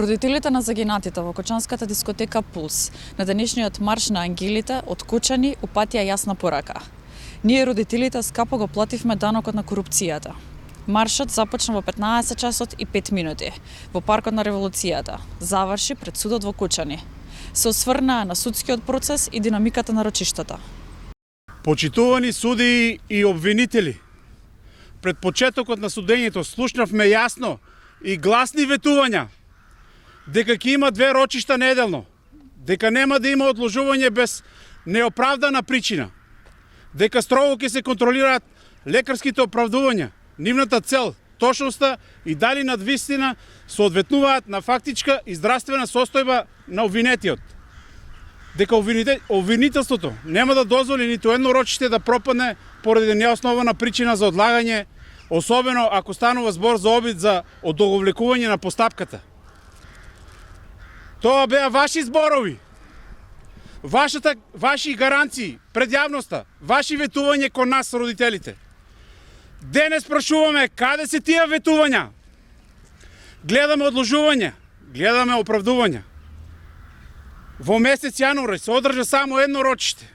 Родителите на загинатите во Кочанската дискотека Пулс на денешниот марш на ангелите од Кочани упатија јасна порака. Ние родителите скапо го плативме данокот на корупцијата. Маршот започна во 15 часот и 5 минути во паркот на Револуцијата, заврши пред судот во Кочани. Се осврнаа на судскиот процес и динамиката на рочиштата. Почитувани суди и обвинители, пред почетокот на судењето слушнавме јасно и гласни ветувања дека ќе има 2 рочишта неделно, дека нема да има одложување без неоправдана причина, дека строго ќе се контролираат лекарските оправдувања, нивната цел, точноста и дали надвистина соодветнуваат на фактичка и здравствена состојба на обвинетиот. Дека обвинителството нема да дозволи ниту едно рочиште да пропадне поради неоснована причина за одлагање, особено ако станува збор за обид за одоговлекување на постапката. Тоа беа ваши зборови, ваши гаранции пред јавноста, ваши ветување кон нас, родителите. Денес прашуваме каде се тие ветувања? Гледаме одложување, гледаме оправдувања. Во месец јануари се одржа само едно рочиште.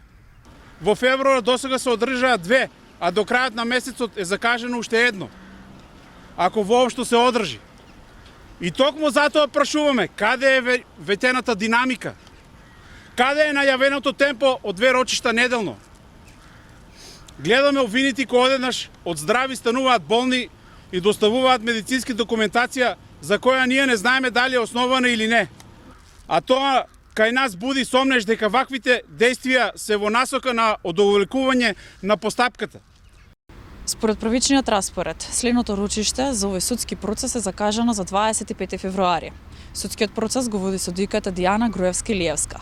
Во февруар досега се одржаа 2, а до крајот на месецот е закажено уште едно. Ако воопшто се одржи. И токму затоа прашуваме каде е ветената динамика? Каде е најавеното темпо од 2 рочишта неделно? Гледаме обвинети кои одеднаш од здрави стануваат болни и доставуваат медицински документација за која ние не знаеме дали е основана или не. А тоа кај нас буди сомнеш дека ваквите действија се во насока на одовлекување на постапката. Според првичниот распоред, следното рочиште за овој судски процес е закажано за 25 февруари. Судскиот процес го води судиката Дијана Груевски-Лиевска.